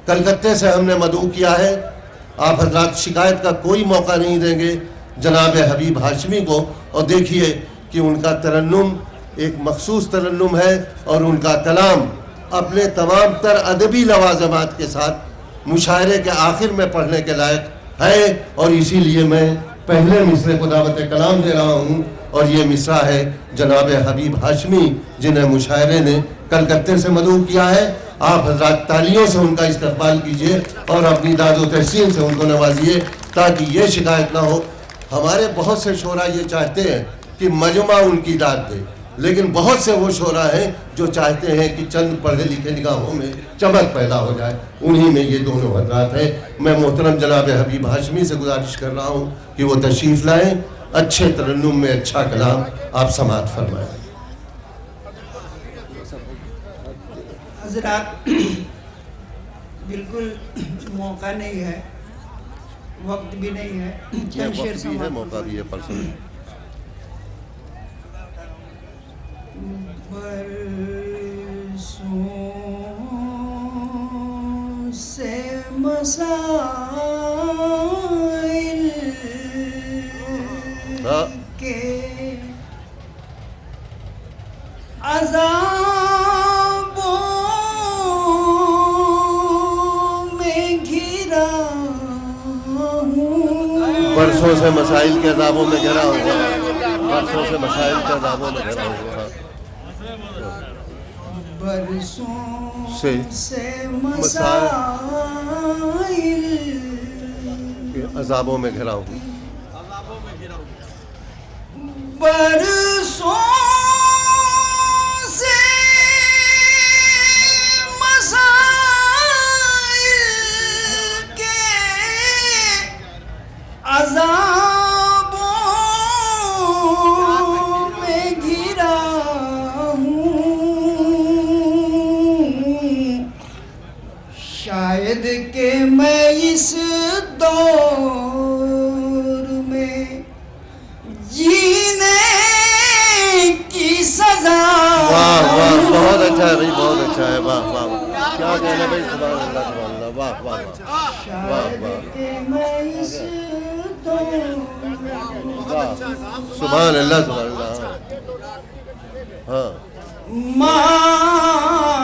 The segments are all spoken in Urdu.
کلکتے سے ہم نے مدعو کیا ہے، آپ حضرات شکایت کا کوئی موقع نہیں دیں گے جناب حبیب ہاشمی کو، اور دیکھیے کہ ان کا ترنم ایک مخصوص ترنم ہے، اور ان کا کلام اپنے تمام تر ادبی لوازمات کے ساتھ مشاعرے کے آخر میں پڑھنے کے لائق ہے، اور اسی لیے میں پہلے مصرے کو دعوت کلام دے رہا ہوں، اور یہ مصرع ہے جناب حبیب ہاشمی جنہیں مشاعرے نے کلکتے سے مدعو کیا ہے۔ آپ حضرات تالیوں سے ان کا استقبال کیجئے اور اپنی داد و تحسین سے ان کو نوازیے تاکہ یہ شکایت نہ ہو۔ ہمارے بہت سے شعراء یہ چاہتے ہیں کہ مجمع ان کی داد دے، لیکن بہت سے وہ شعراء ہیں جو چاہتے ہیں کہ چند پڑھے لکھے نگاہوں میں چمک پیدا ہو جائے، انہی میں یہ دونوں حضرات ہیں۔ میں محترم جناب حبیب ہاشمی سے گزارش کر رہا ہوں کہ وہ تشریف لائیں، اچھے ترنم میں اچھا کلام آپ سماعت فرمائیں۔ حضرات بالکل موقع نہیں ہے، وقت بھی نہیں ہے، چند شعر سماعت موقع بھی ہے پرسن برسوں سے مسائل کے عذابوں میں گھرا ہوں، برسوں سے مسائل کے عذابوں میں گھرا ہوا، برسوں سے مسائل کے عذابوں میں گھرا ہوا، برسوں سے مسائل کے عذابوں میں گھرا ہوں، برسوں سے مسائل کے عذابوں میں گھرا ہوں، شاید کہ میں اس دور میں جینے کی سزا۔ واہ واہ، بہت اچھا ہے بھائی، بہت اچھا ہے، واہ واہ، کیا کہنا بھائی، سبحان اللہ سبحان اللہ، واہ واہ واہ، شاید کہ میں اس دور سبحان اللہ سبحان اللہ، ہاں، ماتھے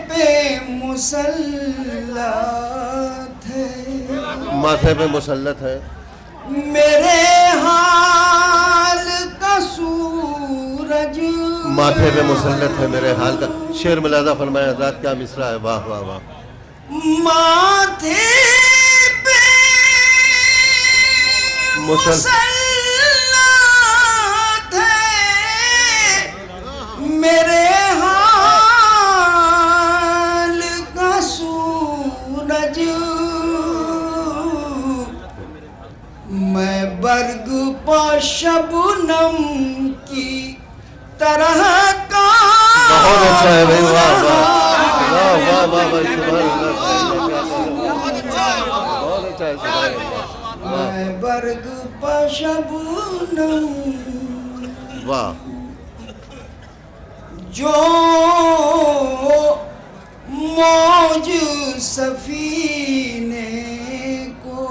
پہ مسلط ہے، ماتھے پہ مسلط ہے، میرے حال کا سورج، ماتھے پہ مسلط ہے میرے حال کا، شعر ملاحظہ فرمائے حضرات، کیا مصرع ہے، واہ واہ واہ، ماتھے پہ مسلط ہے، میرے حال کا سورج، میں برگ پا شبنم کی طرح کا، بہت اچھا ہے بھائی، واہ واہ واہ واہ واہ بھائی، سبحان اللہ، بہت اچھا ہے، سبحان اللہ، میں برگ پا شبنم، واہ، جو موج سفینے کو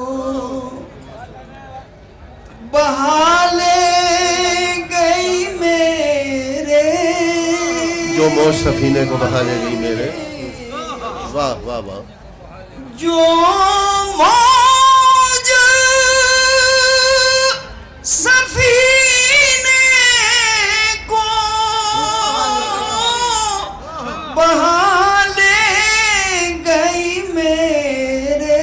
بہا لے گئی میرے، جو موج سفینے کو بہا لے گئی میرے، واہ واہ واہ، جو موج سفینے کو بہا لے گئی میرے،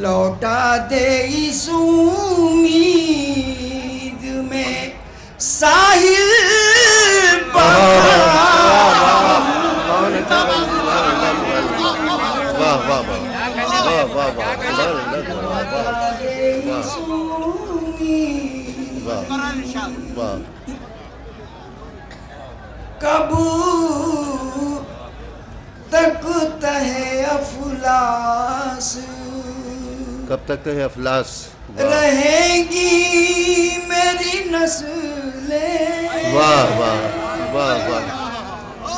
لوٹا دے اس امید میں ساحل کب تک تہ افلاس، کب تک ہے افلاس، رہیں گی میری نسلیں، واہ واہ واہ واہ،